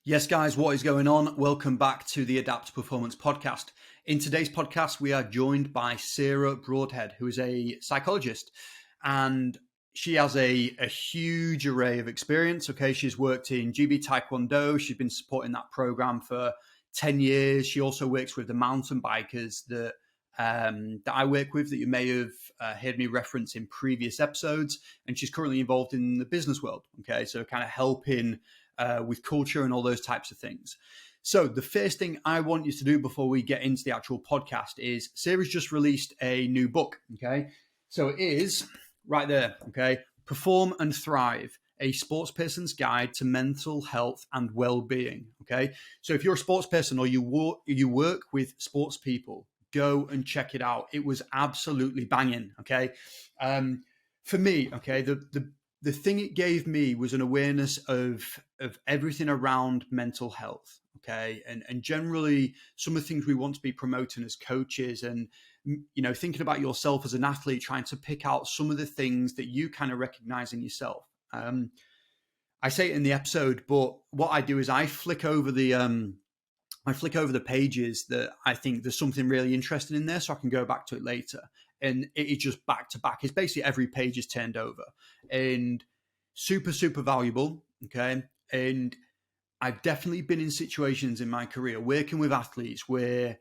Yes, guys, what is going on? Welcome back to the Adapt Performance podcast. In today's podcast, we are joined by Sarah Broadhead, who is a psychologist, and she has a huge array of experience. Okay, she's worked in GB Taekwondo. She's been supporting that program for 10 years. She also works with the mountain bikers that I work with, that you may have heard me reference in previous episodes. And she's currently involved in the business world. Okay, so kind of helping with culture and all those types of things. So the first thing I want you to do before we get into the actual podcast is Sarah's just released a new book. Okay, so it is right there. Okay, Perform and Thrive, a sports person's guide to mental health and well-being. Okay, so if you're a sports person or you work with sports people, go and check it out. It was absolutely banging. Okay, for me, okay, the thing it gave me was an awareness of everything around mental health. Okay, and generally some of the things we want to be promoting as coaches, and thinking about yourself as an athlete, trying to pick out some of the things that you kind of recognize in yourself. I say it in the episode, but what I do is I flick over the pages that I think there's something really interesting in there, so I can go back to it later. And it is just back to back. It's basically every page is turned over, and super, super valuable. Okay. And I've definitely been in situations in my career working with athletes where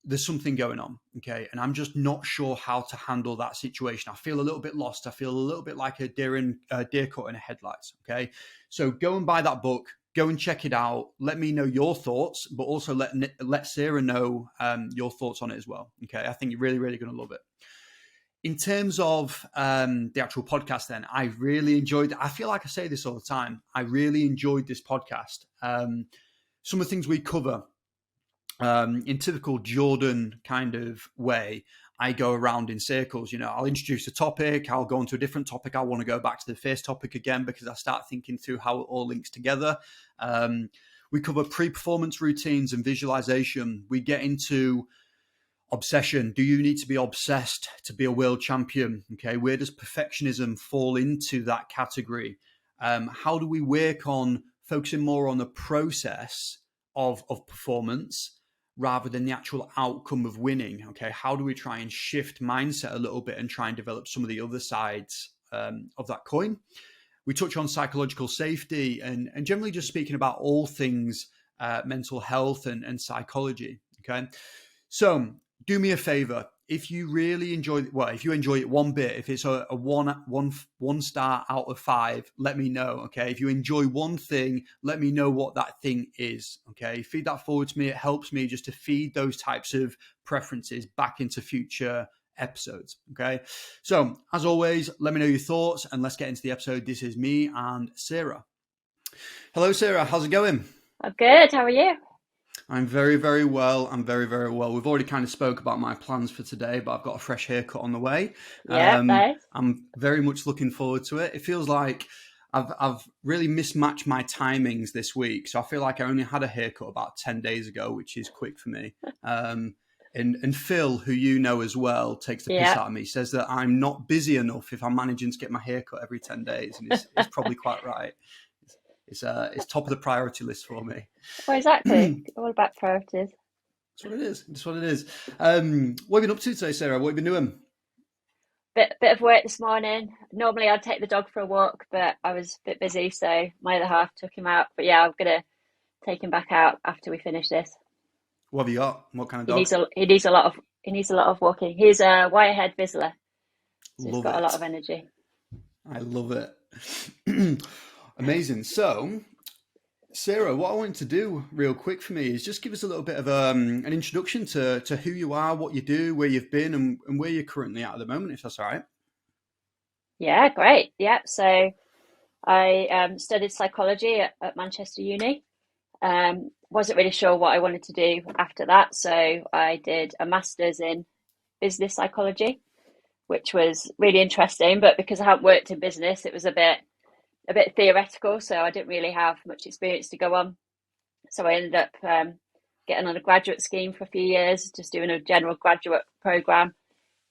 there's something going on. Okay. And I'm just not sure how to handle that situation. I feel a little bit lost. I feel a little bit like a deer caught in a headlights. Okay. So go and buy that book. Go and check it out. Let me know your thoughts, but also let Sarah know your thoughts on it as well. Okay. I think you're really, really going to love it. In terms of the actual podcast, then, I really enjoyed it. I feel like I say this all the time. I really enjoyed this podcast. Some of the things we cover in typical Jordan kind of way, I go around in circles. I'll introduce a topic. I'll go on to a different topic. I want to go back to the first topic again because I start thinking through how it all links together. We cover pre-performance routines and visualization. We get into obsession. Do you need to be obsessed to be a world champion? Okay, where does perfectionism fall into that category? How do we work on focusing more on the process of performance rather than the actual outcome of winning? Okay, how do we try and shift mindset a little bit and try and develop some of the other sides of that coin? We touch on psychological safety and generally just speaking about all things mental health and psychology. Okay, so do me a favor. If you really enjoy, if you enjoy it one bit, if it's a one star out of 5, let me know. Okay. If you enjoy one thing, let me know what that thing is. Okay. Feed that forward to me. It helps me just to feed those types of preferences back into future episodes. Okay. So as always, let me know your thoughts and let's get into the episode. This is me and Sarah. Hello, Sarah. How's it going? I'm good. How are you? I'm very, very well. I'm very, very well. We've already kind of spoke about my plans for today, but I've got a fresh haircut on the way. Yeah, nice. I'm very much looking forward to it. It feels like I've really mismatched my timings this week. So I feel like I only had a haircut about 10 days ago, which is quick for me. And Phil, who you know as well, takes the piss out of me, says that I'm not busy enough if I'm managing to get my haircut every 10 days. And it's probably quite right. It's top of the priority list for me. Well, exactly. All about priorities. That's what it is. That's what it is. What have you been up to today, Sarah? What have you been doing? Bit of work this morning. Normally I'd take the dog for a walk, but I was a bit busy, so my other half took him out. But yeah, I'm gonna take him back out after we finish this. What have you got? What kind of dog? He needs a lot of walking. He's a wire-haired Vizsla, so he's got a lot of energy. I love it. Amazing. So, Sarah, what I wanted to do real quick for me is just give us a little bit of an introduction to who you are, what you do, where you've been, and where you're currently at the moment, if that's all right. Yeah, great. Yeah, so I studied psychology at Manchester Uni. Wasn't really sure what I wanted to do after that, so I did a master's in business psychology, which was really interesting. But because I hadn't worked in business, it was a bit theoretical, so I didn't really have much experience to go on. So I ended up getting on a graduate scheme for a few years, just doing a general graduate program.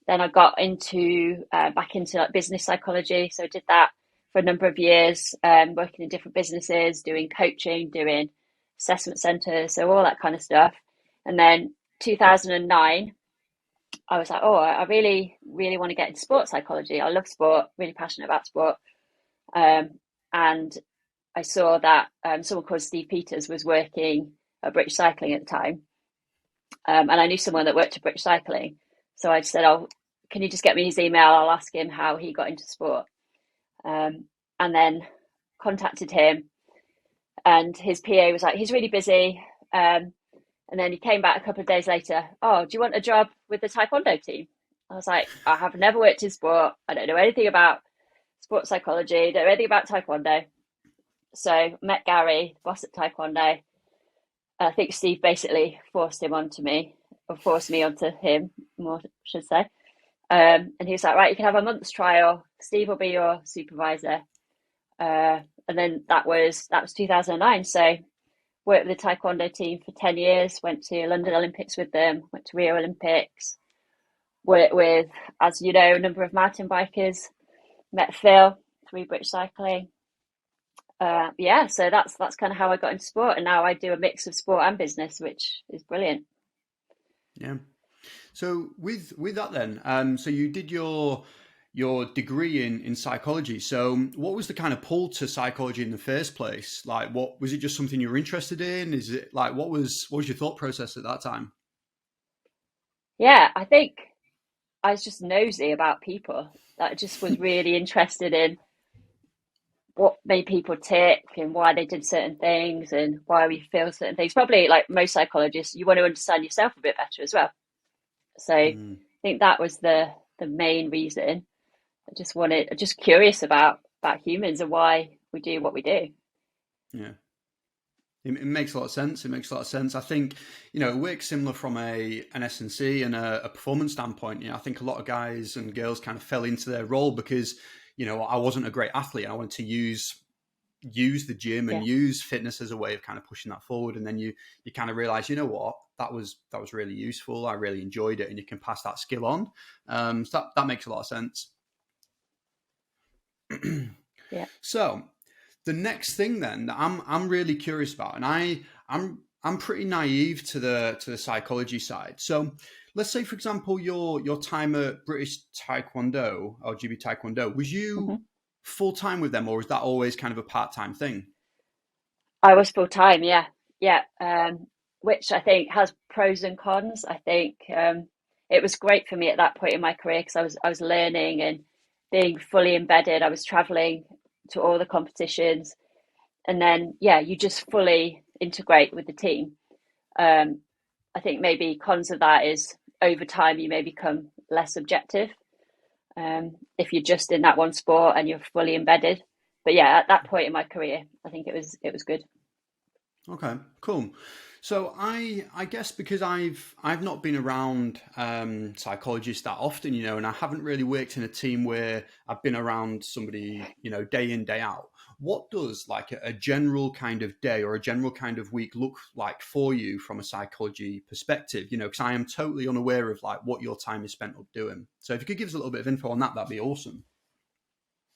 Then I got back into like business psychology. So I did that for a number of years, working in different businesses, doing coaching, doing assessment centres, so all that kind of stuff. And then 2009, I was like, oh, I really, really want to get into sports psychology. I love sport, really passionate about sport. And I saw that someone called Steve Peters was working at British Cycling at the time. And I knew someone that worked at British Cycling. So I said, oh, can you just get me his email? I'll ask him how he got into sport. And then contacted him, and his PA was like, he's really busy. And then he came back a couple of days later. Oh, do you want a job with the Taekwondo team? I was like, I have never worked in sport. I don't know anything about sports psychology. Don't know anything about Taekwondo. So met Gary, boss at Taekwondo. I think Steve basically forced him onto me, or forced me onto him, more should say. And he was like, right, you can have a month's trial. Steve will be your supervisor. And then that was 2009. So worked with the Taekwondo team for 10 years, went to London Olympics with them, went to Rio Olympics, worked with, as you know, a number of mountain bikers, met Phil through British Cycling. So that's kind of how I got into sport, and now I do a mix of sport and business, which is brilliant. Yeah. So with that then, so you did your degree in psychology. So what was the kind of pull to psychology in the first place? Like, what was it? Just something you were interested in? Is it like what was your thought process at that time? Yeah, I think I was just nosy about people. I just was really interested in what made people tick and why they did certain things and why we feel certain things. Probably like most psychologists, you want to understand yourself a bit better as well. So I think that was the main reason. Just curious about humans and why we do what we do. Yeah. It makes a lot of sense. It makes a lot of sense. I think, it works similar from an S&C and a performance standpoint. I think a lot of guys and girls kind of fell into their role because, I wasn't a great athlete. I wanted to use the gym and use fitness as a way of kind of pushing that forward. And then you kind of realize, you know what, that was really useful. I really enjoyed it, and you can pass that skill on. So that makes a lot of sense. Yeah. So the next thing then that I'm really curious about, and I'm pretty naive to the psychology side. So let's say, for example, your time at British Taekwondo or GB Taekwondo, was you full time with them, or was that always kind of a part-time thing? I was full time, yeah. Which I think has pros and cons. I think it was great for me at that point in my career because I was learning and being fully embedded. I was traveling to all the competitions, and then you just fully integrate with the team. I think maybe cons of that is over time you may become less objective if you're just in that one sport and you're fully embedded. But at that point in my career, I think it was good. Okay, cool. So I guess because I've not been around psychologists that often, and I haven't really worked in a team where I've been around somebody, day in, day out. What does like a general kind of day or a general kind of week look like for you from a psychology perspective? Because I am totally unaware of like what your time is spent up doing. So if you could give us a little bit of info on that, that'd be awesome.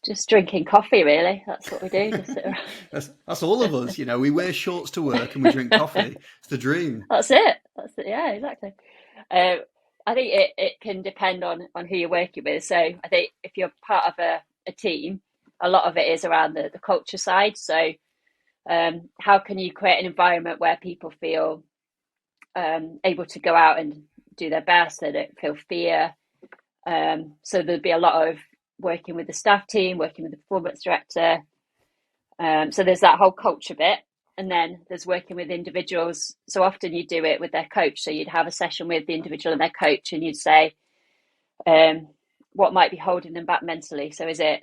Just drinking coffee, really. That's what we do. Just sit around. That's all of us. We wear shorts to work and we drink coffee. It's the dream. That's it. Yeah, exactly. I think it can depend on who you're working with. So I think if you're part of a team, a lot of it is around the culture side. So how can you create an environment where people feel able to go out and do their best? They don't feel fear. So there'd be a lot of working with the staff team, working with the performance director. So there's that whole culture bit. And then there's working with individuals. So often you do it with their coach. So you'd have a session with the individual and their coach, and you'd say, what might be holding them back mentally? So is it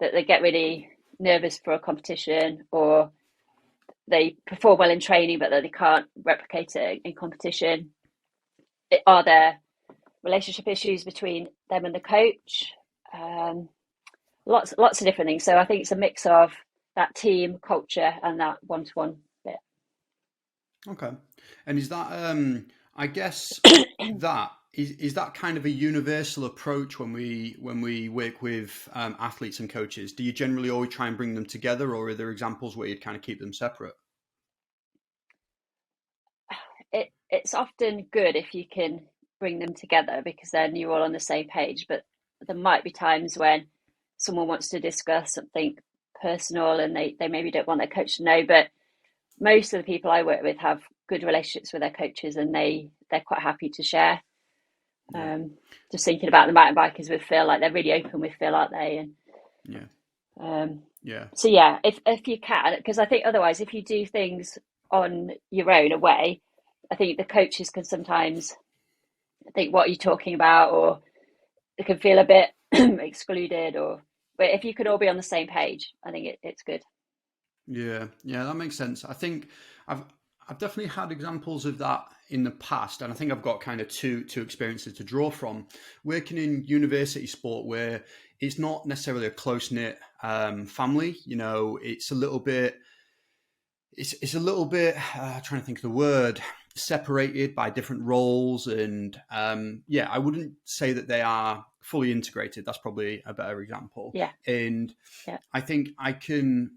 that they get really nervous for a competition, or they perform well in training, but that they can't replicate it in competition? Are there relationship issues between them and the coach? Lots of different things. So I think it's a mix of that team culture and that one-to-one bit. Okay. And is that I guess that is that kind of a universal approach when we work with athletes and coaches? Do you generally always try and bring them together, or are there examples where you'd kind of keep them separate? it's often good if you can bring them together, because then you're all on the same page. But there might be times when someone wants to discuss something personal and they maybe don't want their coach to know. But most of the people I work with have good relationships with their coaches, and they're quite happy to share. Yeah. Just thinking about the mountain bikers with Phil, like they're really open with Phil, aren't they? And yeah. so yeah, if you can, because I think otherwise, if you do things on your own away, I think the coaches can sometimes think, what are you talking about? Or they can feel a bit excluded. But if you could all be on the same page, I think it's good. Yeah, that makes sense. I think I've definitely had examples of that in the past, and I think I've got kind of two experiences to draw from. Working in university sport, where it's not necessarily a close knit family. It's a little bit. It's a little bit. Trying to think of the word. Separated by different roles, and I wouldn't say that they are fully integrated. That's probably a better example. Yeah. And Yeah. I think I can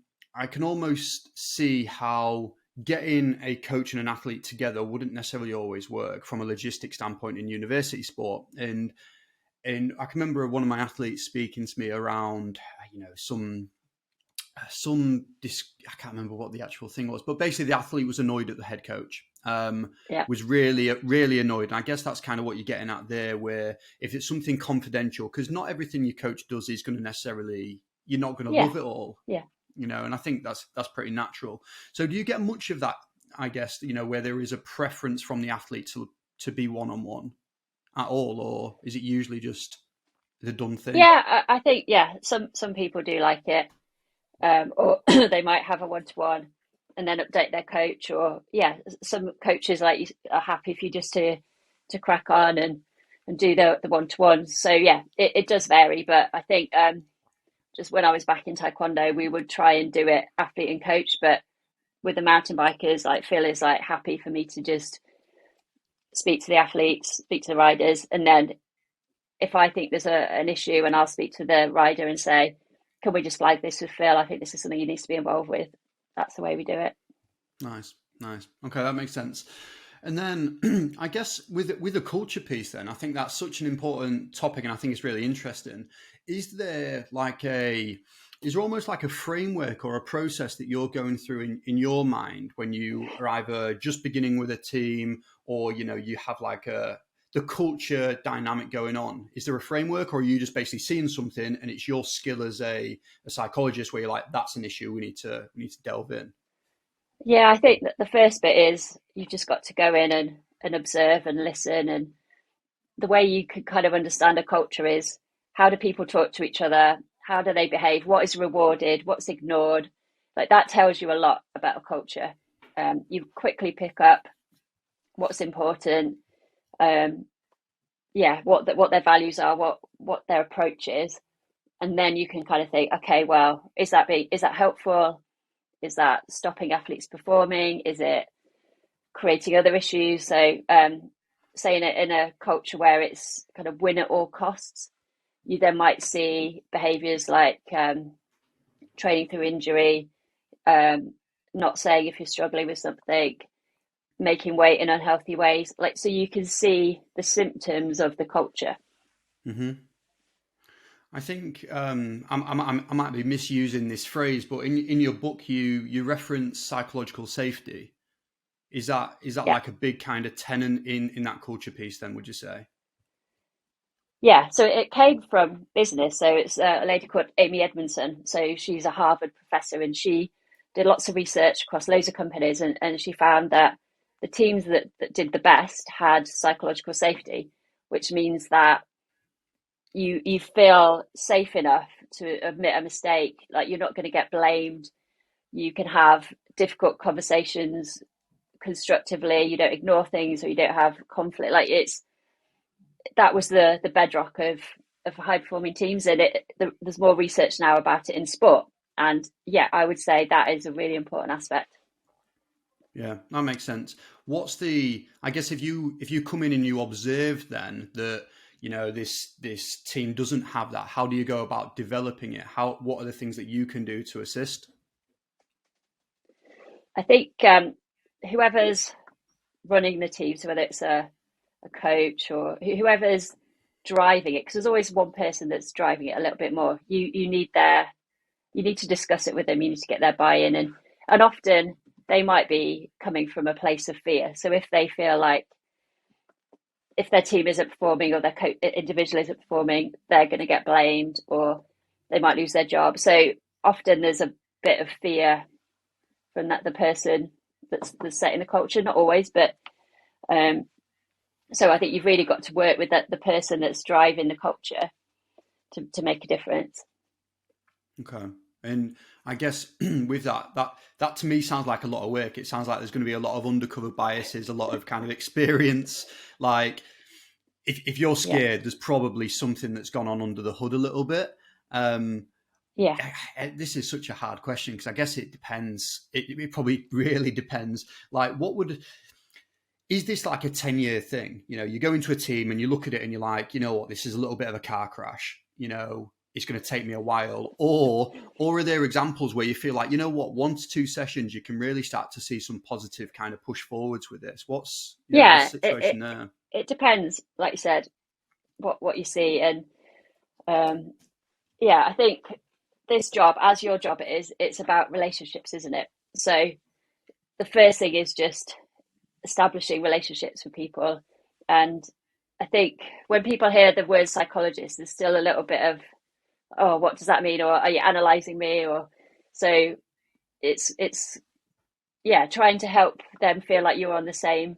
almost see how getting a coach and an athlete together wouldn't necessarily always work from a logistics standpoint in university sport. And I can remember one of my athletes speaking to me around, I can't remember what the actual thing was, but basically the athlete was annoyed at the head coach. Was really, really annoyed. And I guess that's kind of what you're getting at there, where if it's something confidential, because not everything your coach does is going to necessarily, you're not going to love it all. Yeah. And I think that's pretty natural. So do you get much of that, I guess, where there is a preference from the athlete to be one-on-one at all, or is it usually just the done thing? Yeah, I think, some people do like it. Or they might have a one-to-one and then update their coach, or some coaches like you are happy for you just to crack on and do the one-to-one. So it does vary, but I think just when I was back in taekwondo, we would try and do it athlete and coach. But with the mountain bikers, like Phil is like happy for me to just speak to the athletes, speak to the riders, and then if I think there's an issue, and I'll speak to the rider and say, can we just flag this with Phil? I think this is something he needs to be involved with. That's the way we do it. Nice. Okay, that makes sense. And then I guess with the culture piece, then I think that's such an important topic, and I think it's really interesting. Is there almost like a framework or a process that you're going through in your mind when you are either just beginning with a team, or you have like the culture dynamic going on? Is there a framework, or are you just basically seeing something and it's your skill as a psychologist where you're like, that's an issue, we need to delve in? Yeah, I think that the first bit is you've just got to go in and observe and listen. And the way you can kind of understand a culture is, how do people talk to each other? How do they behave? What is rewarded? What's ignored? Like that tells you a lot about a culture. You quickly pick up what's important, what their values are, what their approach is, and then you can kind of think, okay, well, is that helpful? Is that stopping athletes performing? Is it creating other issues? So, saying it in a culture where it's kind of win at all costs, you then might see behaviours like training through injury, not saying if you're struggling with something, making weight in unhealthy ways. Like, so you can see the symptoms of the culture. Mm-hmm. I think I might be misusing this phrase, but in your book you reference psychological safety. Is that like a big kind of tenet in that culture piece then, would you say? Yeah, so it came from business. So it's a lady called Amy Edmondson. So she's a Harvard professor, and she did lots of research across loads of companies, and she found that the teams that did the best had psychological safety, which means that you feel safe enough to admit a mistake, like you're not going to get blamed. You can have difficult conversations constructively. You don't ignore things, or you don't have conflict. Like that was the bedrock of high performing teams, and there's more research now about it in sport. And I would say that is a really important aspect. Yeah, that makes sense. I guess if you come in and you observe then that this team doesn't have that, how do you go about developing it? What are the things that you can do to assist? I think whoever's running the team, so whether it's a coach or whoever's driving it, because there's always one person that's driving it a little bit more. You need to discuss it with them. You need to get their buy-in, and often they might be coming from a place of fear. So if they feel like if their team isn't performing or their individual isn't performing, they're going to get blamed or they might lose their job. So often there's a bit of fear from the person that's setting the culture. Not always, but so I think you've really got to work with the person that's driving the culture to make a difference. Okay. And I guess with that to me sounds like a lot of work. It sounds like there's going to be a lot of undercover biases, a lot of kind of experience. Like if you're scared, there's probably something that's gone on under the hood a little bit. This is such a hard question because I guess it depends. It probably really depends. Like is this like a 10-year thing? You know, you go into a team and you look at it and you're like, you know what, this is a little bit of a car crash. You know, it's going to take me a while. Or are there examples where you feel like, you know what, 1 to 2 sessions, you can really start to see some positive kind of push forwards with this? What's the situation there? It depends, like you said, what you see. And I think this job, as your job it's about relationships, isn't it? So the first thing is just establishing relationships with people. And I think when people hear the word psychologist, there's still a little bit of, oh, what does that mean? Or are you analysing me? Or so it's trying to help them feel like you're on the same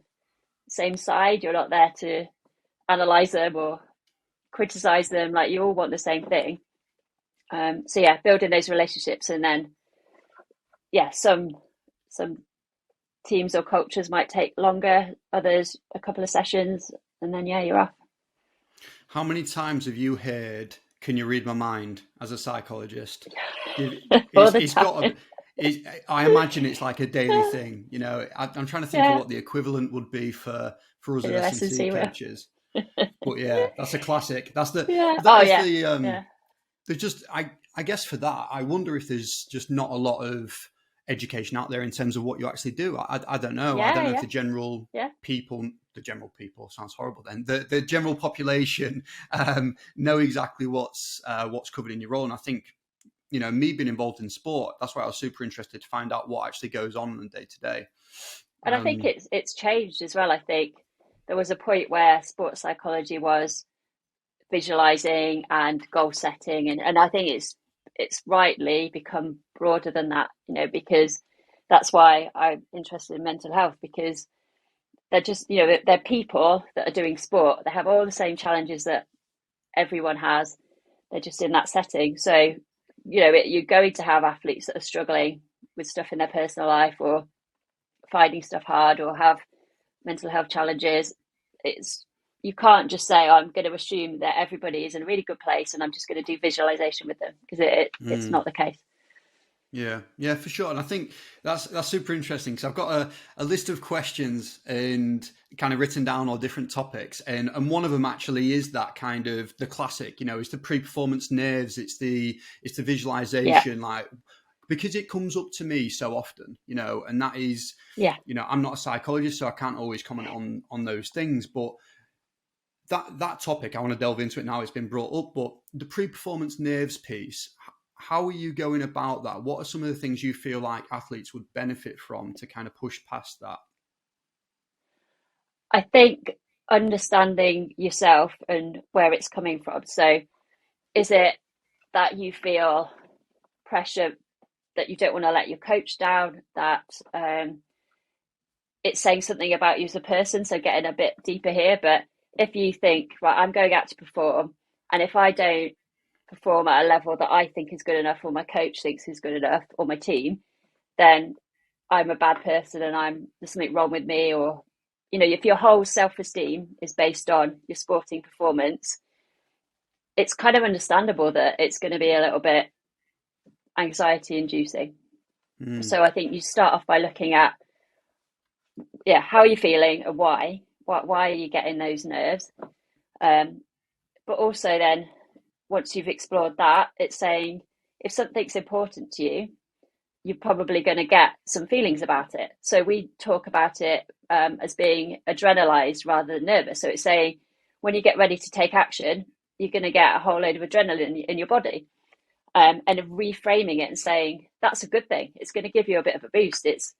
side. You're not there to analyse them or criticise them. Like you all want the same thing. Building those relationships, and then some teams or cultures might take longer, others a couple of sessions, and then you're off. How many times have you heard, "Can you read my mind?" as a psychologist? I imagine it's like a daily thing. You know, I'm trying to think of what the equivalent would be for us as S&C coaches. But that's a classic. That's the there's just I guess for that, I wonder if there's just not a lot of education out there in terms of what you actually do. I don't know. I don't know if the general people sounds horrible then. The general population know exactly what's covered in your role. And I think, you know, me being involved in sport, that's why I was super interested to find out what actually goes on the day to day. And I think it's changed as well. I think there was a point where sports psychology was visualizing and goal setting, and I think it's rightly become broader than that, you know, because that's why I'm interested in mental health, because they're just, you know, they're people that are doing sport. They have all the same challenges that everyone has. They're just in that setting. So, you know, you're going to have athletes that are struggling with stuff in their personal life or finding stuff hard or have mental health challenges. You can't just say, I'm going to assume that everybody is in a really good place and I'm just going to do visualization with them, because it's not the case. Yeah, for sure. And I think that's super interesting, because I've got a list of questions and kind of written down all different topics. And one of them actually is that kind of the classic, you know, it's the pre-performance nerves. It's the visualization, like, because it comes up to me so often, you know, and that is, you know, I'm not a psychologist, so I can't always comment on those things, but that topic, I want to delve into it now. It's been brought up, but the pre-performance nerves piece, how are you going about that? What are some of the things you feel like athletes would benefit from to kind of push past that? I think understanding yourself and where it's coming from. So is it that you feel pressure that you don't want to let your coach down, that it's saying something about you as a person? So getting a bit deeper here, but if you think, right, I'm going out to perform, and if I don't perform at a level that I think is good enough, or my coach thinks is good enough, or my team, then I'm a bad person and there's something wrong with me. Or, you know, if your whole self-esteem is based on your sporting performance, it's kind of understandable that it's going to be a little bit anxiety inducing. So I think you start off by looking at, how are you feeling and why are you getting those nerves? But also then, once you've explored that, it's saying, if something's important to you, you're probably going to get some feelings about it. So we talk about it as being adrenalized rather than nervous. So it's saying when you get ready to take action, you're going to get a whole load of adrenaline in your body. And reframing it and saying that's a good thing. It's going to give you a bit of a boost. It's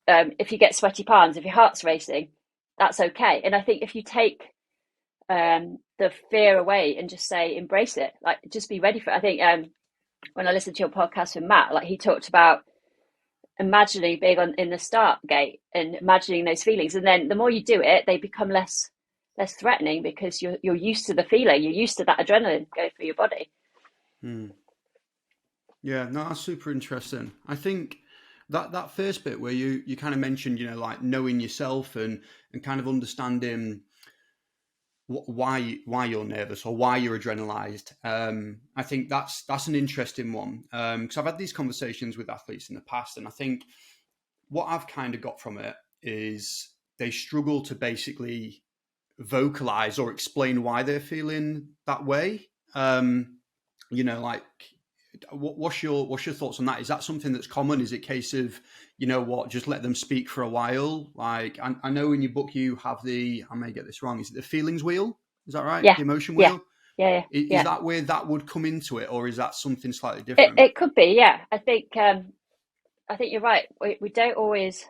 if you get sweaty palms, if your heart's racing, that's okay. And I think if you take the fear away and just say embrace it, like just be ready for it. I think when I listened to your podcast with Matt, like he talked about imagining being in the start gate and imagining those feelings, and then the more you do it, they become less threatening because you're used to the feeling, you're used to that adrenaline going through your body. Yeah, no, that's super interesting. I think that first bit where you kind of mentioned, like knowing yourself and kind of understanding why you're nervous or why you're adrenalized. I think that's an interesting one, because I've had these conversations with athletes in the past, and I think what I've kind of got from it is they struggle to basically vocalize or explain why they're feeling that way. Like, what's your thoughts on that? Is that something that's common? Is it a case of, just let them speak for a while? Like, I know in your book you have I may get this wrong, is it the feelings wheel? Is that right? Yeah. The emotion wheel? Yeah. Is that where that would come into it, or is that something slightly different? It could be, yeah. I think you're right. We don't always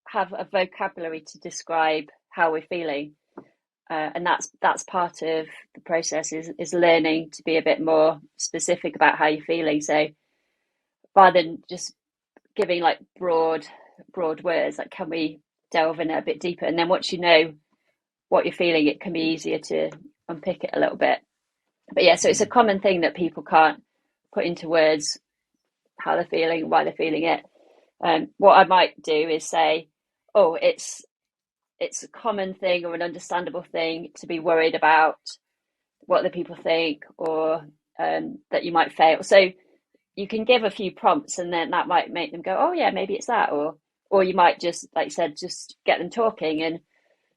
have a vocabulary to describe how we're feeling. And that's part of the process is learning to be a bit more specific about how you're feeling. So rather than just giving like broad words, like can we delve in a bit deeper? And then once you know what you're feeling, it can be easier to unpick it a little bit. But yeah, so it's a common thing that people can't put into words how they're feeling, why they're feeling it. What I might do is say, oh, it's a common thing or an understandable thing to be worried about what the people think, or that you might fail. So you can give a few prompts, and then that might make them go, oh yeah, maybe it's that. Or you might just, like you said, just get them talking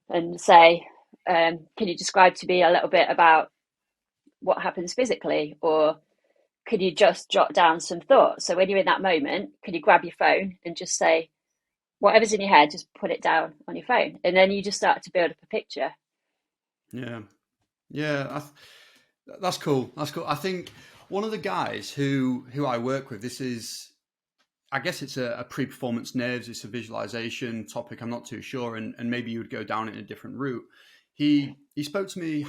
and say, can you describe to me a little bit about what happens physically? Or could you just jot down some thoughts? So when you're in that moment, can you grab your phone and just say, whatever's in your head, just put it down on your phone. And then you just start to build up a picture. Yeah. That's cool. I think one of the guys who I work with, I guess it's a pre-performance nerves, it's a visualization topic, I'm not too sure, and maybe you would go down it in a different route. He spoke to me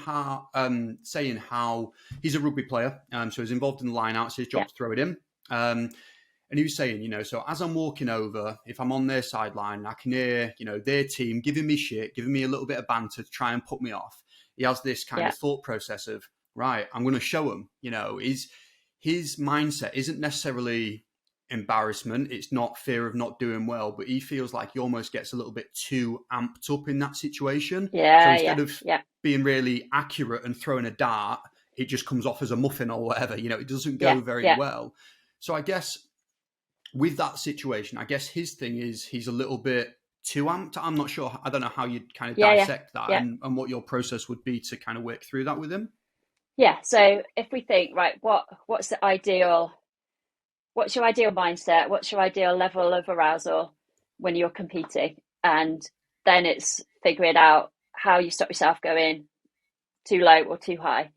saying how he's a rugby player, so he's involved in the line out, it's his job to throw it in. And he was saying, so as I'm walking over, if I'm on their sideline, I can hear, their team giving me shit, giving me a little bit of banter to try and put me off. He has this kind of thought process of, right, I'm going to show him, his mindset isn't necessarily embarrassment. It's not fear of not doing well, but he feels like he almost gets a little bit too amped up in that situation. So instead of being really accurate and throwing a dart, it just comes off as a muffin or whatever, it doesn't go very well. So I guess with that situation, I guess his thing is he's a little bit too amped. I'm not sure. I don't know how you'd kind of dissect that and what your process would be to kind of work through that with him. Yeah. So if we think, right, what's your ideal mindset? What's your ideal level of arousal when you're competing? And then it's figuring out how you stop yourself going too low or too high.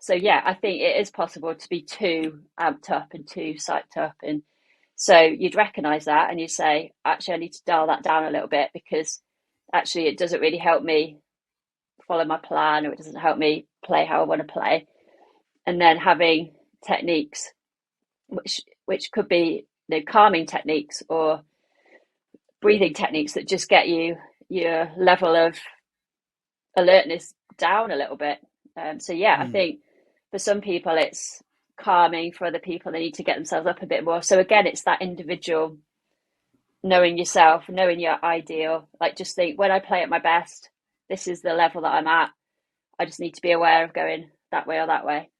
So yeah, I think it is possible to be too amped up and too psyched up. And so you'd recognize that and you say, actually, I need to dial that down a little bit, because actually it doesn't really help me follow my plan, or it doesn't help me play how I want to play. And then having techniques, which could be calming techniques or breathing techniques that just get your level of alertness down a little bit. I think for some people it's calming, for other people they need to get themselves up a bit more. So again, it's that individual knowing yourself, knowing your ideal. Like, just think, when I play at my best, this is the level that I'm at. I just need to be aware of going that way or that way.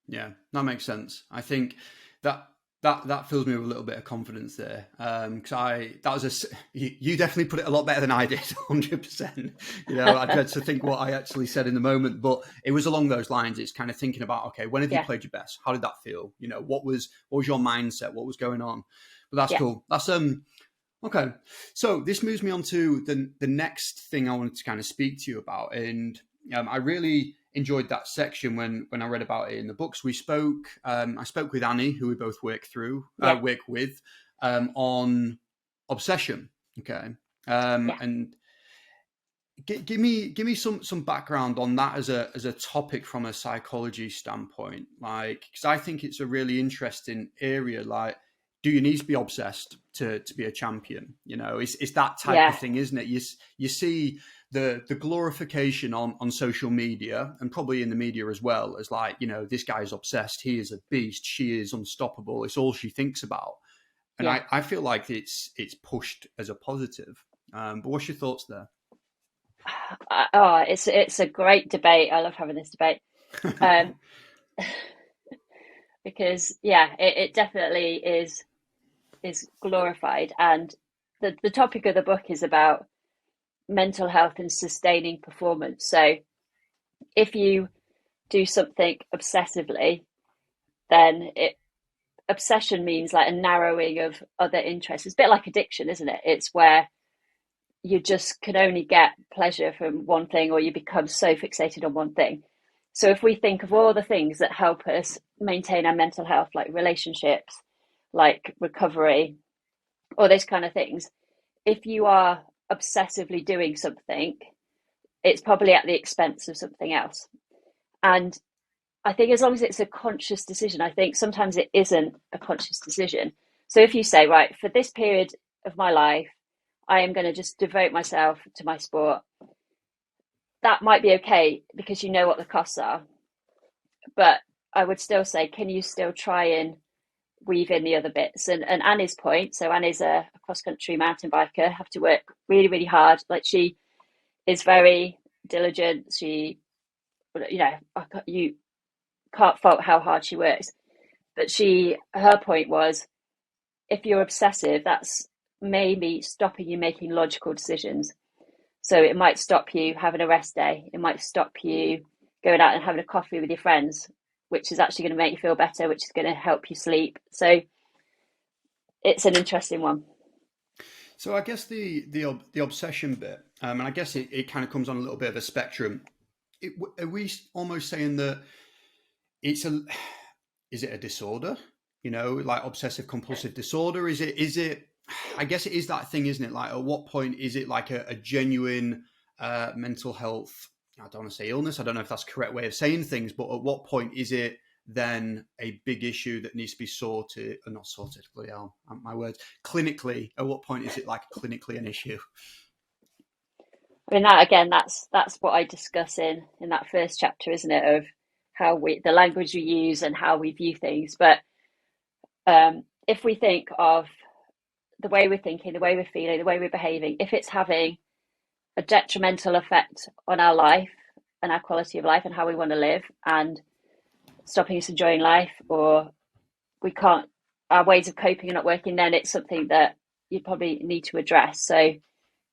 Yeah, that makes sense. I think that fills me with a little bit of confidence there, because you definitely put it a lot better than I did, 100%. I dread to think what I actually said in the moment, but it was along those lines. It's kind of thinking about, okay, when have you played your best? How did that feel? What was your mindset? What was going on? But that's cool. Okay, so this moves me on to the next thing I wanted to kind of speak to you about, and I really enjoyed that section when I read about it in the books. We spoke. I spoke with Annie, who we both Yeah, work with, on obsession. Okay, yeah. and give me some background on that as a topic from a psychology standpoint, like because I think it's a really interesting area. Like, do you need to be obsessed to be a champion? You know, it's that type of Yeah, thing, isn't it? You see the glorification on social media and probably in the media as well as like, you know, this guy's obsessed, he is a beast, she is unstoppable, it's all she thinks about. And yeah. I feel like it's pushed as a positive. But what's your thoughts there? Oh, it's a great debate. I love having this debate. Um, because yeah, it definitely is glorified, and the topic of the book is about mental health and sustaining performance. So if you do something obsessively, then obsession means like a narrowing of other interests. It's a bit like addiction, isn't it? It's where you just can only get pleasure from one thing, or you become so fixated on one thing. So if we think of all the things that help us maintain our mental health, like relationships, like recovery, all those kind of things, if you are obsessively doing something, it's probably at the expense of something else. And I think as long as it's a conscious decision, I think sometimes it isn't a conscious decision. So if you say, right, for this period of my life, I am going to just devote myself to my sport, that might be okay because you know what the costs are. But I would still say, can you still try and weave in the other bits? And Annie's point, so Annie's a cross country mountain biker, have to work really, really hard. Like she is very diligent. She, you know, you can't fault how hard she works. But her point was, if you're obsessive, that's maybe stopping you making logical decisions. So it might stop you having a rest day. It might stop you going out and having a coffee with your friends, which is actually going to make you feel better, which is going to help you sleep. So it's an interesting one. So I guess the obsession bit, and I guess it kind of comes on a little bit of a spectrum. Are we almost saying that it's a is it a disorder? You know, like obsessive compulsive disorder? Is it? I guess it is that thing, isn't it? Like, at what point is it like a genuine mental health? I don't want to say illness. I don't know if that's the correct way of saying things, but at what point is it then a big issue that needs to be sorted, or not sorted? Bloody hell, my words. Clinically, at what point is it like clinically an issue? I mean, that again, that's what I discuss in that first chapter, isn't it? Of how the language we use and how we view things. But if we think of the way we're thinking, the way we're feeling, the way we're behaving, if it's having a detrimental effect on our life and our quality of life and how we want to live, and stopping us enjoying life, or we can't, our ways of coping are not working, then it's something that you probably need to address. So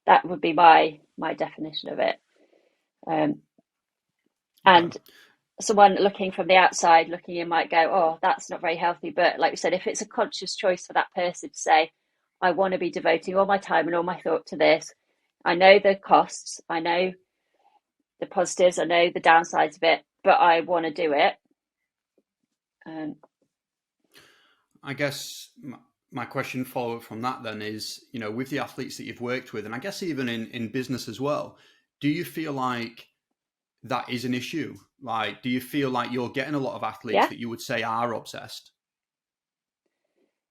that would be my definition of it. Um, Okay. and someone looking from the outside looking in might go, oh, that's not very healthy. But like we said, if it's a conscious choice for that person to say, I want to be devoting all my time and all my thought to this, I know the costs, I know the positives, I know the downsides of it, but I want to do it. Um, I guess my question follow up from that then is, you know, with the athletes that you've worked with, and I guess even in business as well, do you feel like that is an issue? Like, do you feel like you're getting a lot of athletes yeah, that you would say are obsessed?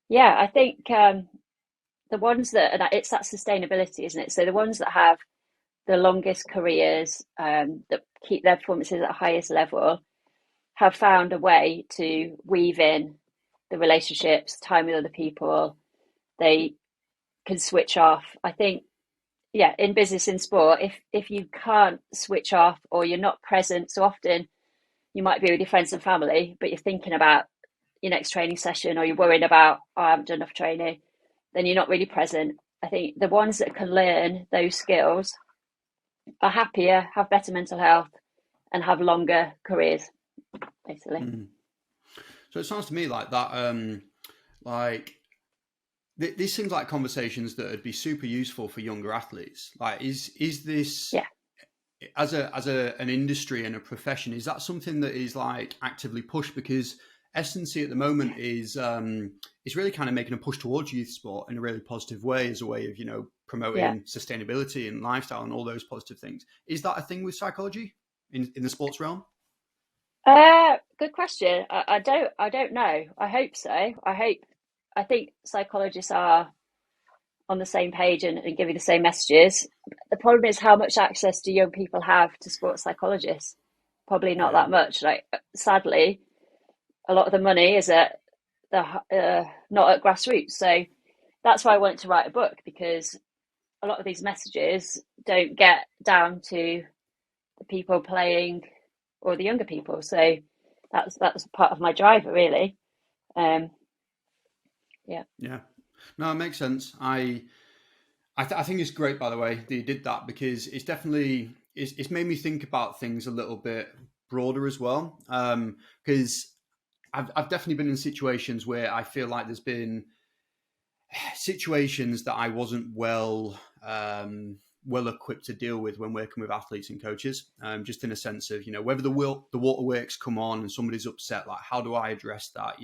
yeah, I think the ones that, and it's that sustainability, isn't it? So the ones that have the longest careers, that keep their performances at the highest level, have found a way to weave in the relationships, time with other people. They can switch off. I think, yeah, in business, in sport, if you can't switch off or you're not present, so often you might be with your friends and family, but you're thinking about your next training session, or you're worrying about, oh, I haven't done enough training, then you're not really present. I think the ones that can learn those skills are happier, have better mental health, and have longer careers, basically. Mm. So it sounds to me like that, like This seems like conversations that would be super useful for younger athletes. Like, is this Yeah, as an industry and a profession? Is that something that is like actively pushed? Because S&C at the moment is really kind of making a push towards youth sport in a really positive way, as a way of yeah. promoting sustainability and lifestyle and all those positive things. Is that a thing with psychology in the sports realm? Good question. I don't know. I hope so. I think psychologists are on the same page and giving the same messages. The problem is, how much access do young people have to sports psychologists? Probably not Yeah, that much. Like, sadly, a lot of the money is at the not at grassroots. So that's why I wanted to write a book, because a lot of these messages don't get down to the people playing or the younger people. So that's part of my driver, really. Um, yeah, yeah. No, it makes sense. I think it's great, by the way, that you did that, because it's made me think about things a little bit broader as well. Because I've definitely been in situations where I feel like there's been situations that I wasn't well equipped to deal with when working with athletes and coaches. Just in a sense of whether the waterworks come on and somebody's upset, like how do I address that?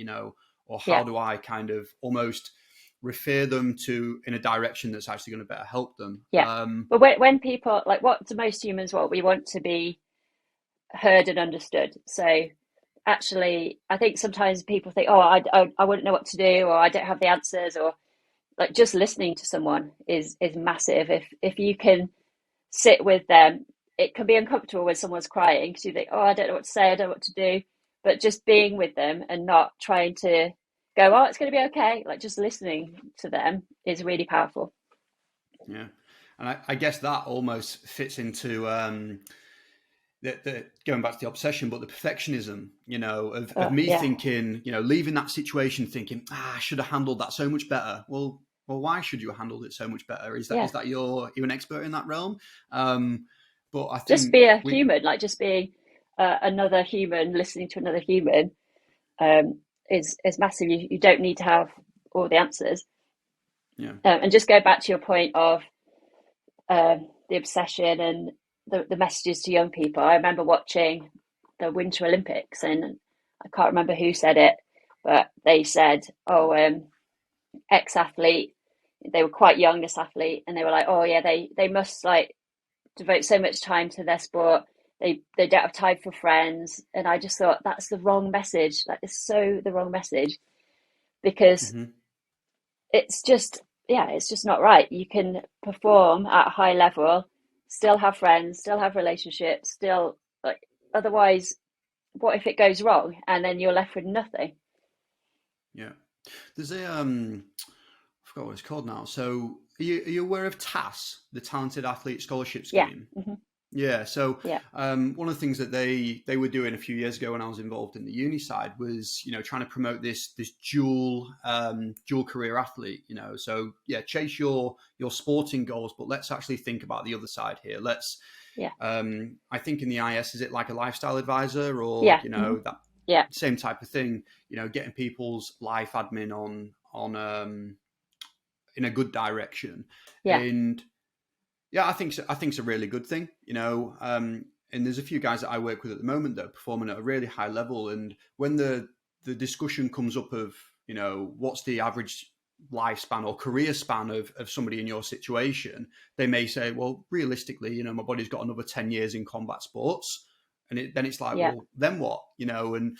Or yeah, how do I kind of almost refer them to in a direction that's actually going to better help them? yeah. But when people, like, what do most humans want? We want to be heard and understood. So actually, I think sometimes people think, oh, I wouldn't know what to do, or I don't have the answers, or like, just listening to someone is massive. If you can sit with them, it can be uncomfortable when someone's crying, because you think, oh, I don't know what to say, I don't know what to do. But just being with them and not trying to go, oh, it's going to be okay, like, just listening to them is really powerful. Yeah, and I guess that almost fits into the going back to the obsession, but the perfectionism, of me Yeah, thinking, leaving that situation thinking, I should have handled that so much better. Well, why should you have handled it so much better? Is that yeah. is that you're an expert in that realm? But I Just think be a we, human, like, just being another human, listening to another human, um, is massive. You don't need to have all the answers. yeah, And just go back to your point of the obsession and the messages to young people. I remember watching the Winter Olympics, and I can't remember who said it, but they said, "Oh, ex athlete." They were quite young, this athlete, and they were like, "Oh yeah, they must, like, devote so much time to their sport. They don't have time for friends." And I just thought, that's the wrong message. That is so the wrong message, because hmm it's just, yeah, it's just not right. You can perform at a high level, still have friends, still have relationships, still, like, otherwise, what if it goes wrong and then you're left with nothing? yeah. There's I forgot what it's called now. So are you aware of TAS, the Talented Athlete Scholarship Yeah. Scheme? Hmm. Yeah, so Yeah. one of the things that they were doing a few years ago when I was involved in the uni side was trying to promote this dual career athlete. So yeah, chase your sporting goals, but let's actually think about the other side here. Let's Yeah. I think in the IS, is it like a lifestyle advisor, or Yeah. Hmm. that Yeah. same type of thing? Getting people's life admin on in a good direction, Yeah. and yeah, I think it's a really good thing, and there's a few guys that I work with at the moment that are performing at a really high level. And when the discussion comes up of, what's the average lifespan or career span of somebody in your situation, they may say, well, realistically, my body's got another 10 years in combat sports. And then it's like, Yeah. well, then what? And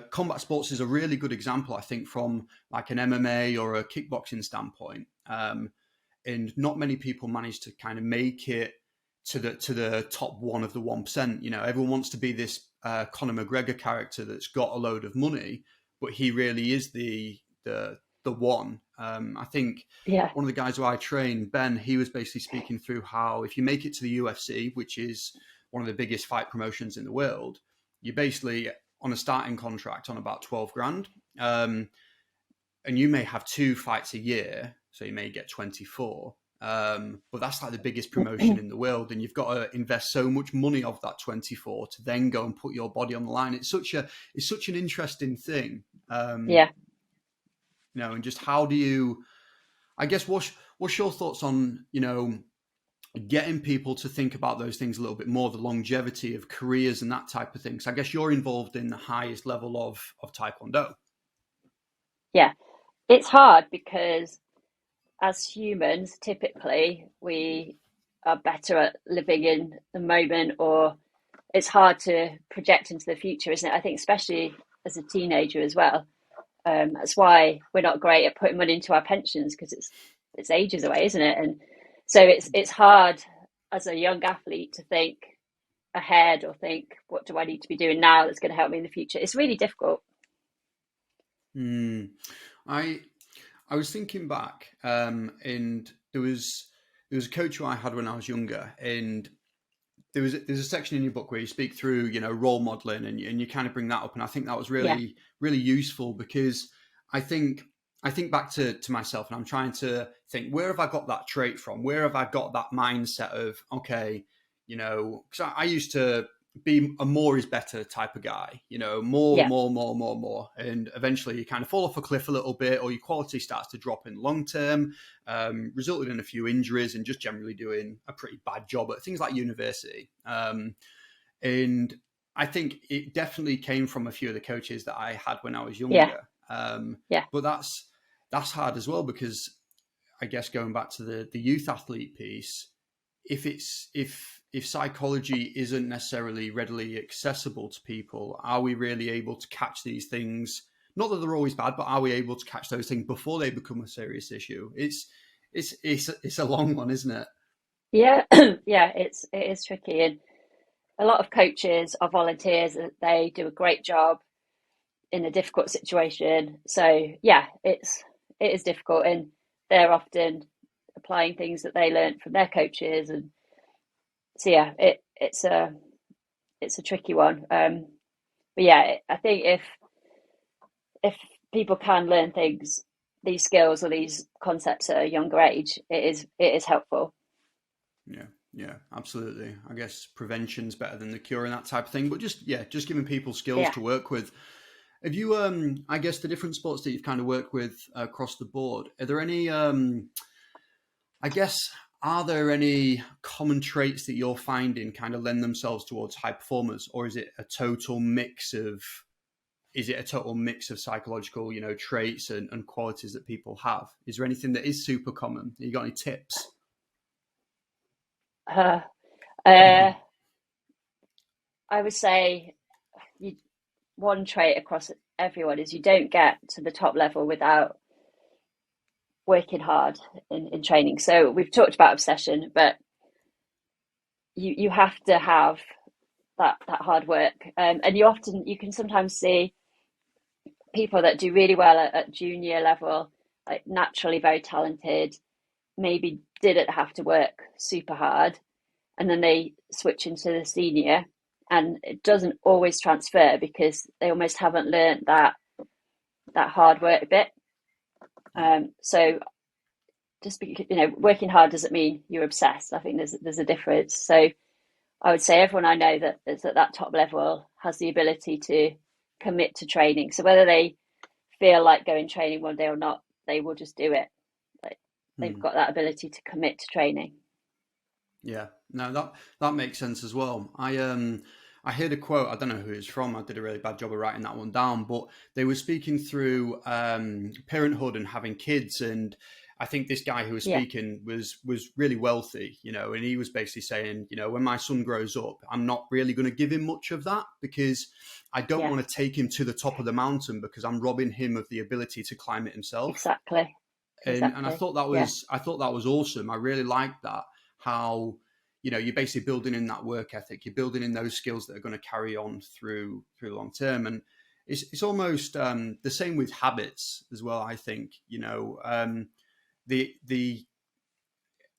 combat sports is a really good example, I think, from like an MMA or a kickboxing standpoint. And not many people manage to kind of make it to the top one of the 1%. Everyone wants to be this Conor McGregor character that's got a load of money, but he really is the one. I think Yeah. one of the guys who I train, Ben, he was basically speaking through how if you make it to the UFC, which is one of the biggest fight promotions in the world, you're basically on a starting contract on about 12 grand. And you may have 2 fights a year, so you may get 24. But that's like the biggest promotion in the world, and you've got to invest so much money of that 24 to then go and put your body on the line. It's such an interesting thing. Yeah. and just how do you, I guess, what's your thoughts on, getting people to think about those things a little bit more, the longevity of careers and that type of thing? So I guess you're involved in the highest level of Taekwondo. Yeah, it's hard because as humans, typically we are better at living in the moment, or it's hard to project into the future, isn't it? I think especially as a teenager as well. That's why we're not great at putting money into our pensions, because it's ages away, isn't it? And so it's hard as a young athlete to think ahead or think, what do I need to be doing now that's going to help me in the future? It's really difficult. I I was thinking back, and there was a coach who I had when I was younger, and there's a section in your book where you speak through, role modeling, and you kind of bring that up, and I think that was Yeah, really useful, because I think I think back to myself, and I'm trying to think, where have I got that trait from? Where have I got that mindset of, okay, because I used to be a more is better type of guy, more, yeah, more, more, more, more. And eventually you kind of fall off a cliff a little bit, or your quality starts to drop in long term, resulted in a few injuries and just generally doing a pretty bad job at things like university. And I think it definitely came from a few of the coaches that I had when I was yeah, younger. yeah, But that's hard as well, because I guess going back to the youth athlete piece, if psychology isn't necessarily readily accessible to people, are we really able to catch these things? Not that they're always bad, but are we able to catch those things before they become a serious issue? It's a long one, isn't it? yeah, yeah. It is tricky, and a lot of coaches are volunteers. They do a great job in a difficult situation. So yeah, it is difficult, and they're often applying things that they learned from their coaches, and so yeah, it's a tricky one. But yeah, I think if people can learn things, these skills or these concepts at a younger age, it is helpful. Yeah, yeah, absolutely. I guess prevention's better than the cure and that type of thing. But just giving people skills Yeah, to work with. Have you, I guess, the different sports that you've kind of worked with across the board, are there any, I guess, are there any common traits that you're finding kind of lend themselves towards high performers, or is it a total mix of psychological, traits and qualities that people have? Is there anything that is super common? You got any tips? uh, uh, I would say you, one trait across everyone is you don't get to the top level without working hard in training. So we've talked about obsession, but you have to have that hard work, and you can sometimes see people that do really well at junior level, like naturally very talented, maybe didn't have to work super hard, and then they switch into the senior, and it doesn't always transfer because they almost haven't learned that hard work bit. Yeah. So just because, working hard doesn't mean you're obsessed. I think there's a difference. So I would say everyone I know that is at that top level has the ability to commit to training. So whether they feel like going training one day or not, they will just do it. Like they've Hmm. got that ability to commit to training. Yeah, no, that makes sense as well. I heard a quote. I don't know who it's from. I did a really bad job of writing that one down, but they were speaking through parenthood and having kids, and I think this guy who was Yeah, speaking was really wealthy, and he was basically saying, when my son grows up, I'm not really going to give him much of that, because I don't yeah, want to take him to the top of the mountain, because I'm robbing him of the ability to climb it himself. exactly, And exactly. Yeah, I thought that was awesome. I really liked that, how you're basically building in that work ethic, you're building in those skills that are going to carry on through long term. And it's almost the same with habits as well. I think the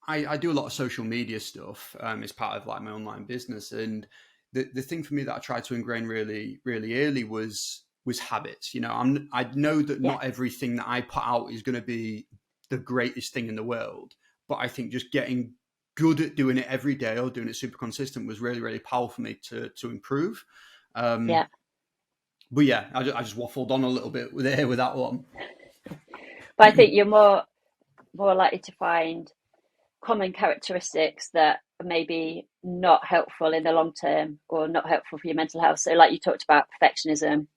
I do a lot of social media stuff. It's part of like my online business, and the thing for me that I tried to ingrain really early was habits. I know that yeah, not everything that I put out is going to be the greatest thing in the world, but I think just getting good at doing it every day, or doing it super consistent, was really powerful for me to improve. Um, yeah. but yeah, I just waffled on a little bit with that one. But I think you're more likely to find common characteristics that are maybe not helpful in the long term or not helpful for your mental health. So like you talked about perfectionism,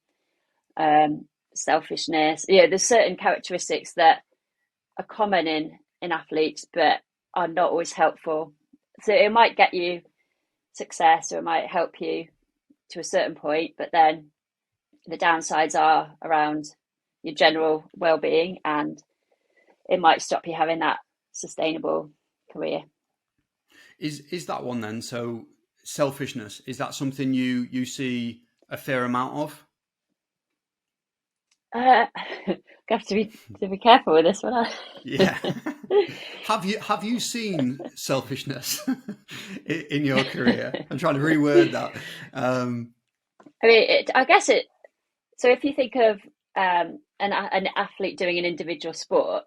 selfishness, there's certain characteristics that are common in athletes but are not always helpful. So it might get you success or it might help you to a certain point, but then the downsides are around your general well-being, and it might stop you having that sustainable career. Is that one then? So selfishness, is that something you see a fair amount of? I have to be careful with this one. Yeah. Have you seen selfishness in your career? I'm trying to reword that. I mean, I guess it. So if you think of an athlete doing an individual sport,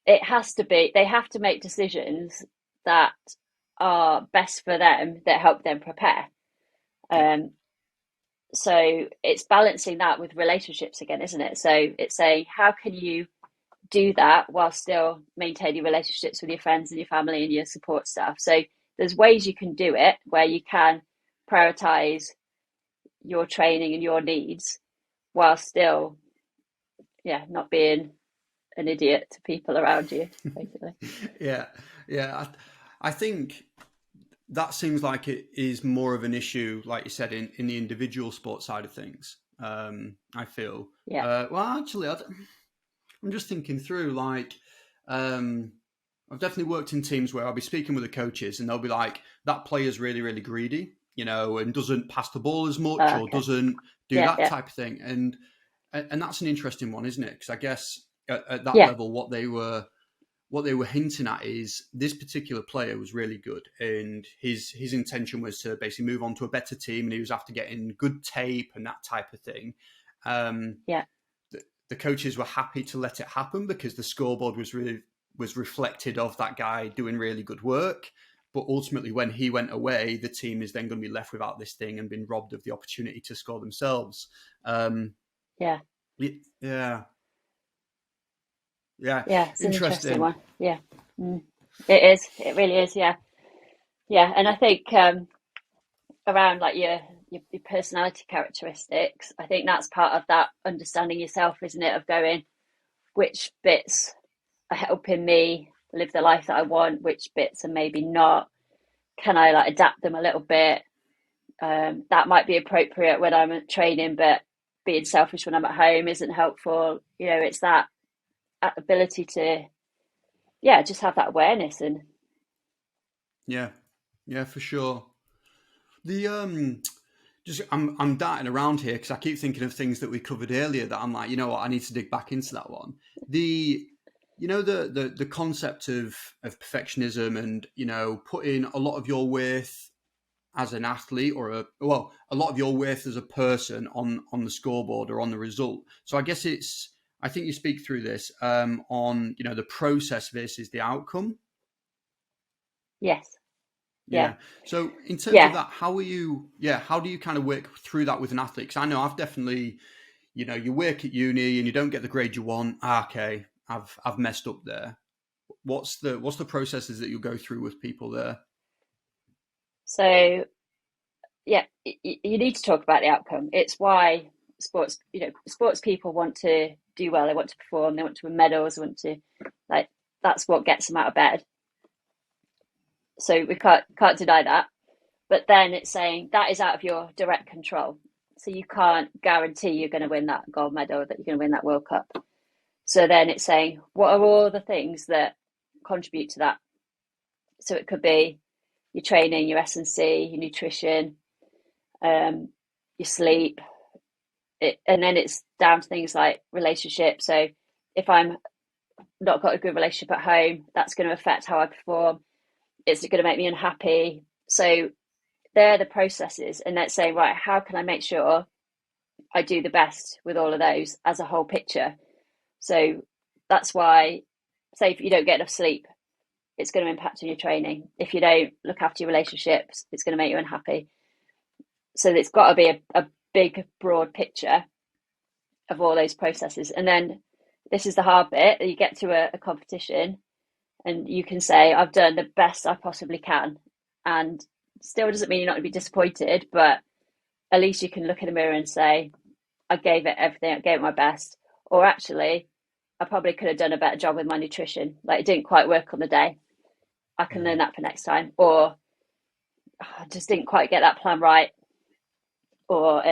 it has to be, they have to make decisions that are best for them, that help them prepare. So it's balancing that with relationships again, isn't it? So it's saying, how can you do that while still maintaining relationships with your friends and your family and your support staff? So there's ways you can do it where you can prioritize your training and your needs while still, not being an idiot to people around you, basically. Yeah. I think that seems like it is more of an issue, like you said, in the individual sport side of things. I feel. Yeah. Well, actually, I'm just thinking through. Like, I've definitely worked in teams where I'll be speaking with the coaches, and they'll be like, "That player's really, really greedy, and doesn't pass the ball as much, or doesn't do that type of thing." And that's an interesting one, isn't it? Because I guess at that level, what they were hinting at is this particular player was really good, and his intention was to basically move on to a better team, and he was after getting good tape and that type of thing. The coaches were happy to let it happen because the scoreboard was reflected of that guy doing really good work. But ultimately, when he went away, the team is then going to be left without this thing and been robbed of the opportunity to score themselves. Yeah. It's an interesting one. It is. It really is. Yeah. And I think around like your personality characteristics, I think that's part of that understanding yourself, isn't it? Of going, which bits are helping me live the life that I want, which bits are maybe not. Can I like adapt them a little bit? That might be appropriate when I'm at training, but being selfish when I'm at home isn't helpful. It's that ability to just have that awareness. And for sure. The just I'm darting around here because I keep thinking of things that we covered earlier that I'm like, you know what, I need to dig back into that one. The concept of perfectionism and putting a lot of your worth as an athlete or a lot of your worth as a person on the scoreboard or on the result. So I guess I think you speak through this on the process versus the outcome. Yes. Yeah. So in terms of that, how do you kind of work through that with an athlete? Because I know I've definitely, you work at uni and you don't get the grade you want. Okay, I've messed up there. What's the processes that you go through with people there? So, you need to talk about the outcome. It's why sports people want to do well. They want to perform. They want to win medals. They want to, that's what gets them out of bed. So we can't deny that. But then it's saying that is out of your direct control. So you can't guarantee you're going to win that gold medal, that you're going to win that World Cup. So then it's saying, what are all the things that contribute to that? So it could be your training, your S&C, your nutrition, your sleep. And then it's down to things like relationships. So if I'm not got a good relationship at home, that's going to affect how I perform. It's going to make me unhappy. So they're the processes. And let's say, right, how can I make sure I do the best with all of those as a whole picture? So that's why, say, if you don't get enough sleep, it's going to impact on your training. If you don't look after your relationships, it's going to make you unhappy. So it's got to be a big, broad picture of all those processes. And then this is the hard bit. You get to a competition and you can say, I've done the best I possibly can. And still doesn't mean you're not going to be disappointed, but at least you can look in the mirror and say, I gave it everything, I gave it my best. Or actually, I probably could have done a better job with my nutrition. Like it didn't quite work on the day. I can learn that for next time. Or I just didn't quite get that plan right. Or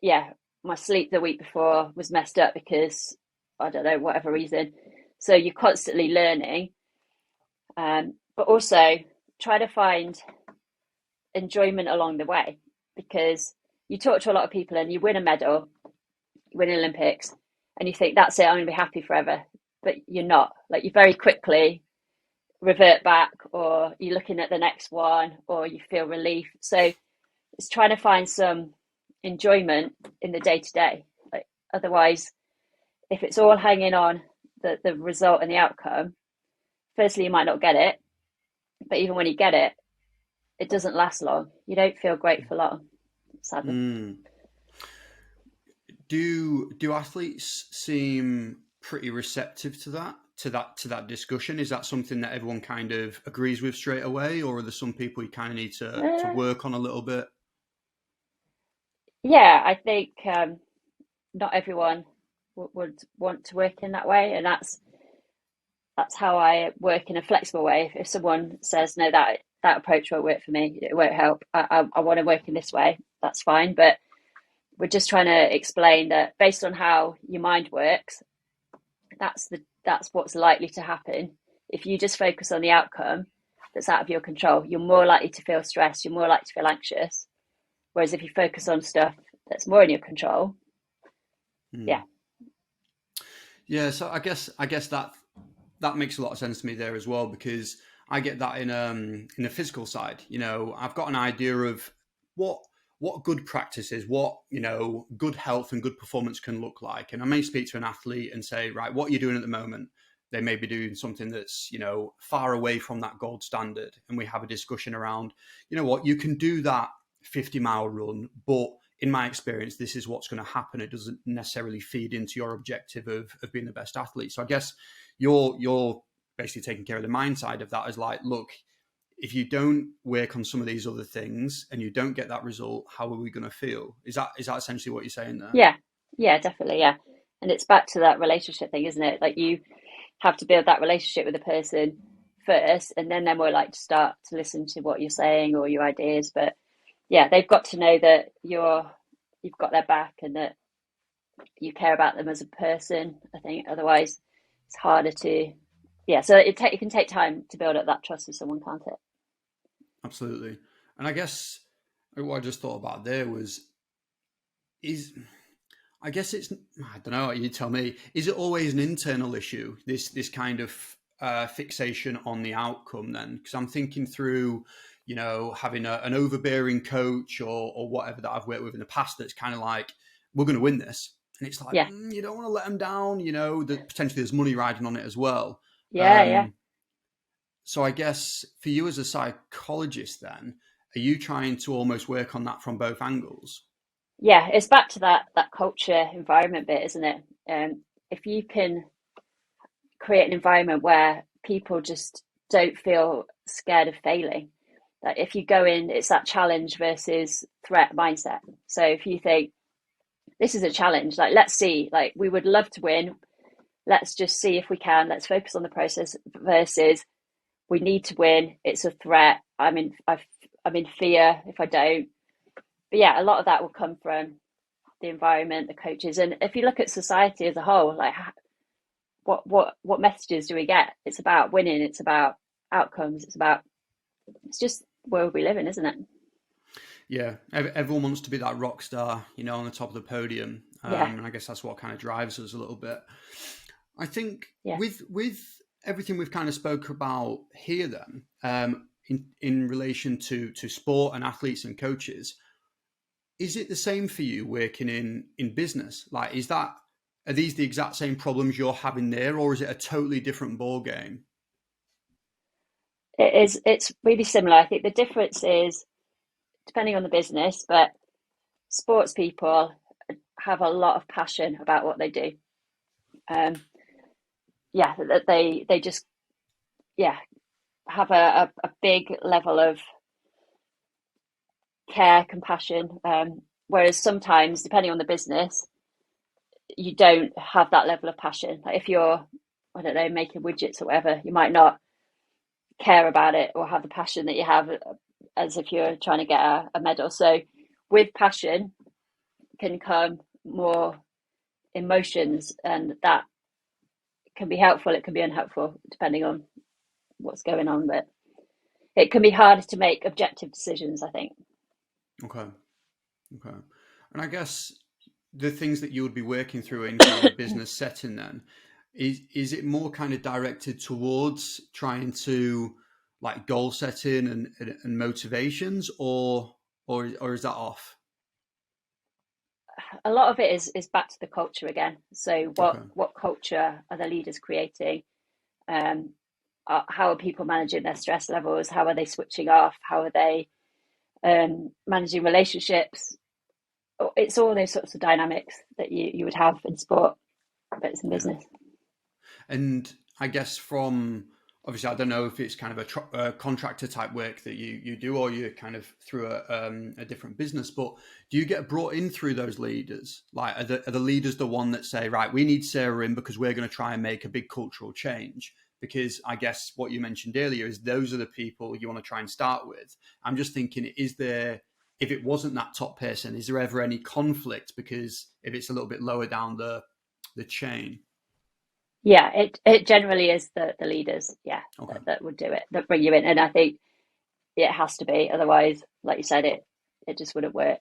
yeah, my sleep the week before was messed up because I don't know, whatever reason. So you're constantly learning, but also try to find enjoyment along the way, because you talk to a lot of people and you win a medal, you win Olympics, and you think that's it, I'm going to be happy forever. But you're not. Like you very quickly revert back, or you're looking at the next one, or you feel relief. So it's trying to find some enjoyment in the day to day. Like otherwise, if it's all hanging on the result and the outcome, firstly you might not get it, but even when you get it, it doesn't last long. You don't feel great for long, sadly. Do athletes seem pretty receptive to that discussion? Is that something that everyone kind of agrees with straight away, or are there some people you kind of need to work on a little bit? Yeah, I think not everyone would want to work in that way, and that's how I work in a flexible way. If someone says no, that approach won't work for me, it won't help. I want to work in this way. That's fine, but we're just trying to explain that based on how your mind works, that's what's likely to happen. If you just focus on the outcome that's out of your control, you're more likely to feel stressed. You're more likely to feel anxious. Whereas if you focus on stuff that's more in your control, yeah. So I guess that makes a lot of sense to me there as well, because I get that in the physical side. I've got an idea of what good practice is, what good health and good performance can look like, and I may speak to an athlete and say, right, what you're doing at the moment, they may be doing something that's far away from that gold standard, and we have a discussion around, what you can do that 50-mile run, but in my experience, this is what's going to happen. It doesn't necessarily feed into your objective of being the best athlete. So I guess you're basically taking care of the mind side of that, as like, look, if you don't work on some of these other things and you don't get that result, how are we going to feel? Is that essentially what you're saying there? Yeah, definitely. Yeah. And it's back to that relationship thing, isn't it? Like you have to build that relationship with the person first, and then they're more likely to start to listen to what you're saying or your ideas. But yeah, they've got to know that you've got their back and that you care about them as a person. I think otherwise it's harder to. Yeah, so it can take time to build up that trust with someone, can't it? Absolutely. And I guess what I just thought about there was, I guess it's, I don't know, you tell me, is it always an internal issue, this kind of fixation on the outcome then? Because I'm thinking through, having an overbearing coach or whatever that I've worked with in the past, that's kind of like, we're going to win this. And it's like, Yeah. You don't want to let them down, that potentially there's money riding on it as well. Yeah. So I guess for you as a psychologist then, are you trying to almost work on that from both angles? Yeah, it's back to that culture environment bit, isn't it? If you can create an environment where people just don't feel scared of failing, like if you go in, it's that challenge versus threat mindset. So if you think this is a challenge, like let's see, like we would love to win, let's just see if we can, let's focus on the process, versus we need to win, it's a threat, I'm in fear if I don't. But yeah, a lot of that will come from the environment, the coaches, and if you look at society as a whole, like what messages do we get? It's about winning, it's about outcomes, it's just the world we live in, isn't it? Yeah, everyone wants to be that rock star, on the top of the podium, Yeah. and I guess that's what kind of drives us a little bit. I think Yeah. with everything we've kind of spoke about here, then in relation to sport and athletes and coaches, is it the same for you working in business? Like, are these the exact same problems you're having there, or is it a totally different ball game? It's really similar. I think the difference is depending on the business, but sports people have a lot of passion about what they do. yeah, that they just, yeah, have a big level of care, compassion. Whereas sometimes, depending on the business, you don't have that level of passion. Like if you're, I don't know, making widgets or whatever, you might not care about it or have the passion that you have as if you're trying to get a medal. So with passion can come more emotions, and that can be helpful, it can be unhelpful depending on what's going on, but it can be harder to make objective decisions, I think. Okay. Okay. And I guess the things that you would be working through in kind of a business setting then, is it more kind of directed towards trying to like goal setting and motivations, or is that off? A lot of it is back to the culture again. So Okay. what culture are the leaders creating? Um, how are people managing their stress levels? How are they switching off? How are they managing relationships? It's all those sorts of dynamics that you would have in sport, but it's in Yeah. business. And I guess from obviously, I don't know if it's kind of a contractor type work that you do, or you're kind of through a different business. But do you get brought in through those leaders? Like, are the leaders the one that say, right, we need Sarah in because we're going to try and make a big cultural change? Because I guess what you mentioned earlier is those are the people you want to try and start with. I'm just thinking, is there, if it wasn't that top person, is there ever any conflict? Because if it's a little bit lower down the chain. Yeah, it generally is the leaders, yeah, Okay. that would do it, that bring you in, and I think it has to be. Otherwise, like you said, it just wouldn't work.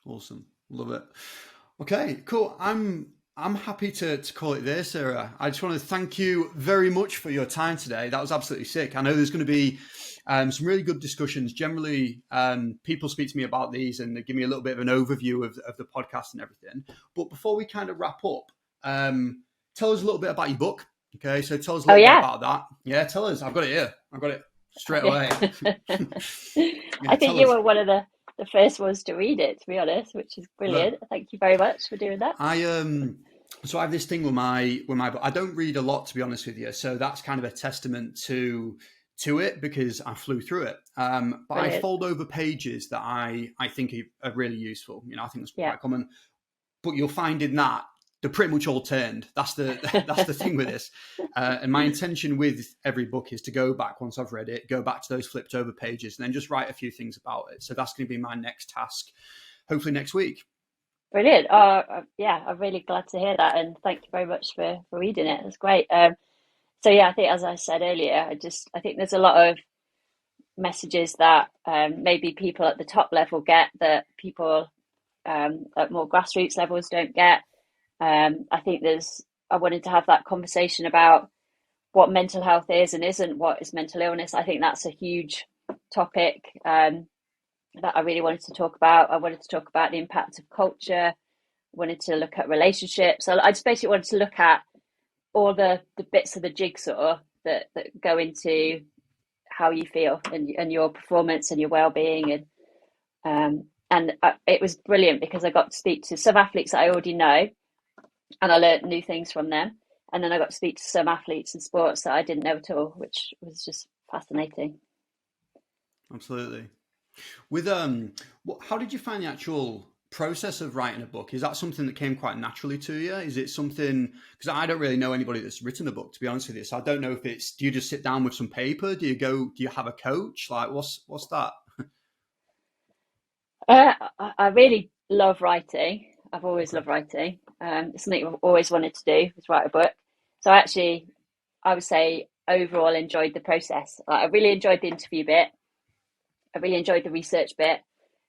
Awesome. Love it. Okay, cool. I'm happy to call it there, Sarah. I just want to thank you very much for your time today. That was absolutely sick. I know there's going to be some really good discussions. Generally, people speak to me about these and they give me a little bit of an overview of the podcast and everything. But before we kind of wrap up, tell us a little bit about your book. Okay, so tell us a Oh little bit yeah, about that. Yeah, tell us. I've got it here. I've got it straight yeah. away. I Yeah, think tell you us. were one of the first ones to read it, to be honest, which is Look, brilliant. Thank you very much for doing that. I. So I have this thing with my book. I don't read a lot, to be honest with you. So that's kind of a testament to it because I flew through it. But I Brilliant. fold over pages that I think are really useful. I think that's Yeah. quite common. But you'll find in that they're pretty much all turned. That's the that's the thing with this. And my intention with every book is to go back once I've read it, go back to those flipped over pages, and then just write a few things about it. So that's going to be my next task, hopefully next week. Brilliant. Oh, yeah, I'm really glad to hear that, and thank you very much for reading it. That's great. So yeah, I think as I said earlier, I think there's a lot of messages that maybe people at the top level get that people at more grassroots levels don't get. I think I wanted to have that conversation about what mental health is and isn't, what is mental illness. I think that's a huge topic that I really wanted to talk about. I wanted to talk about the impact of culture, wanted to look at relationships. I just basically wanted to look at all the bits of the jigsaw that go into how you feel and your performance and your well-being, and it was brilliant because I got to speak to some athletes that I already know, and I learned new things from them. And then I got to speak to some athletes in sports that I didn't know at all, which was just fascinating. Absolutely. With how did you find the actual process of writing a book? Is that something that came quite naturally to you? Is it something, because I don't really know anybody that's written a book, to be honest with you. So I don't know if it's, do you just sit down with some paper? Do you have a coach? Like what's that? I really love writing. I've always Okay. loved writing. It's something I've always wanted to do, is write a book. So actually, I would say overall enjoyed the process. Like, I really enjoyed the interview bit. I really enjoyed the research bit.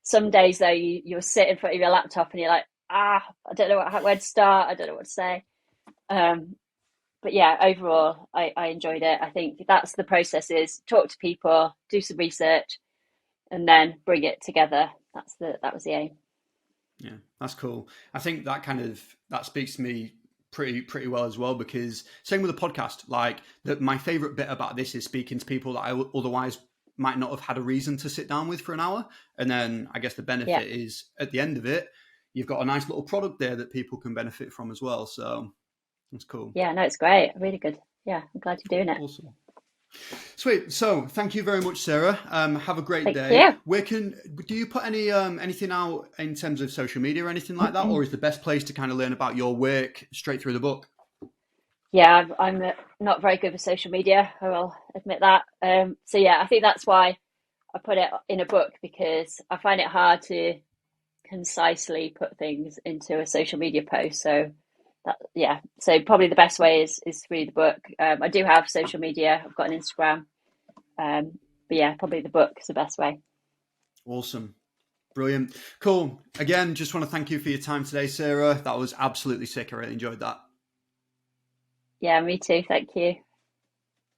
Some days though, you'll sit in front of your laptop and you're like, I don't know where to start. I don't know what to say. Um, but yeah, overall, I enjoyed it. I think that's the process: is talk to people, do some research, and then bring it together. That was the aim. Yeah, that's cool. I think that speaks to me pretty well as well, because same with the podcast, like my favorite bit about this is speaking to people that I otherwise might not have had a reason to sit down with for an hour. And then I guess the Yeah, benefit is at the end of it, you've got a nice little product there that people can benefit from as well. So That's cool. Yeah, no, it's great. Really good. Yeah, I'm glad you're doing it. Awesome. Sweet. So thank you very much, Sarah. Have a great Thank day. you. Do you put anything out in terms of social media or anything like that, or is the best place to kind of learn about your work straight through the book? Yeah, I'm not very good with social media. I will admit that. So yeah, I think that's why I put it in a book, because I find it hard to concisely put things into a social media post. So so probably the best way is through the book. I do have social media. I've got an Instagram. But yeah, probably the book is the best way. Awesome. Brilliant. Cool. Again, just want to thank you for your time today, Sarah. That was absolutely sick. I really enjoyed that. Yeah, me too. Thank you.